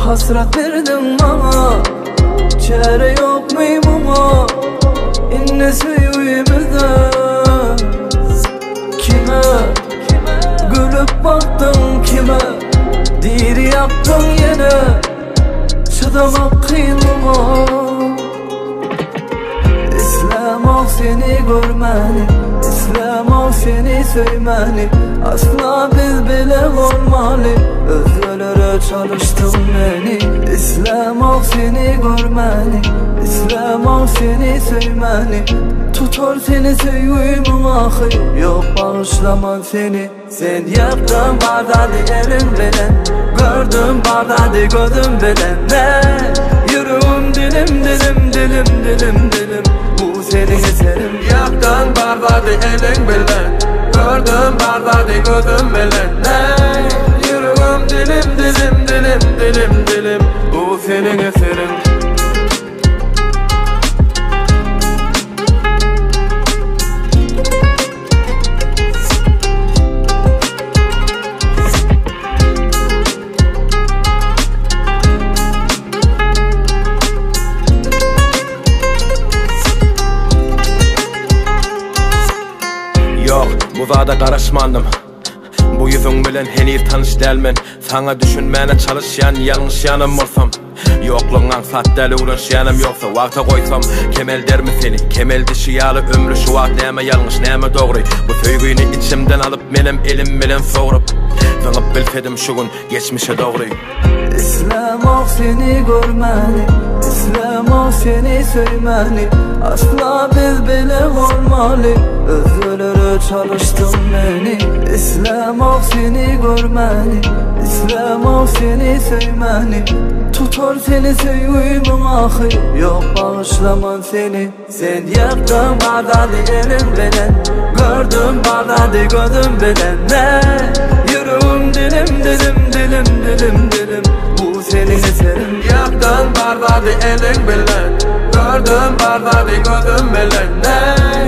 hasret verdin bana. Çare yok meymuma inne sevimizden. Kime gülüp baktın, kime dir yaptın yine. Çıdamak kıyılma. İslam seni görmeni, İslam seni söymeni. Asla biz bile olmalı, özgürlere çalıştın beni. İslam seni görmeni, İslam seni söymeni. Tutar seni sevgimin ahı, yok bağışlaman seni. Sen yaptın bardadı elim bilen, gördüm bardadı gözüm bilen. Ne yüreğim dilim dilim dilim dilim dilim, bu senin eserin. Yaptın bardadı elin bilen, gördüm bardadı gözüm bilen. Ne yüreğim dilim dilim dilim dilim dilim, bu senin eserin. Yok, bu zada karışmandım. Bu yüzün bilen henir tanış delmen. Sana düşünmene çalışan yanlış yanım olsam. Yokluğun satteli uğraşyanım yoksa vakta koysam. Kemel der mi seni? Kemel dişi yalı ömrü şu vakt neme yanlış neme doğru. Bu söygüyünü içimden alıp benim elim bilen soğurup zıngıp bilsedim şu gün geçmişe doğru. İslam seni görmeni, İslam seni söymeni. Asla biz bile olmalı, özgürlere çalıştın beni. İslam seni görmeni, İslam seni söymeni. Tutar seni sevgimin ahı, yok bağışlaman seni. Sen yaptın bardadı elim bilen, gördüm bardadı gözüm bilen. Ne yüreğim dilim dilim dilim dilim dilim, bu senin eserin. Yaptın bardadı elin bilen, gördüm bardadı gözüm bilen. Ne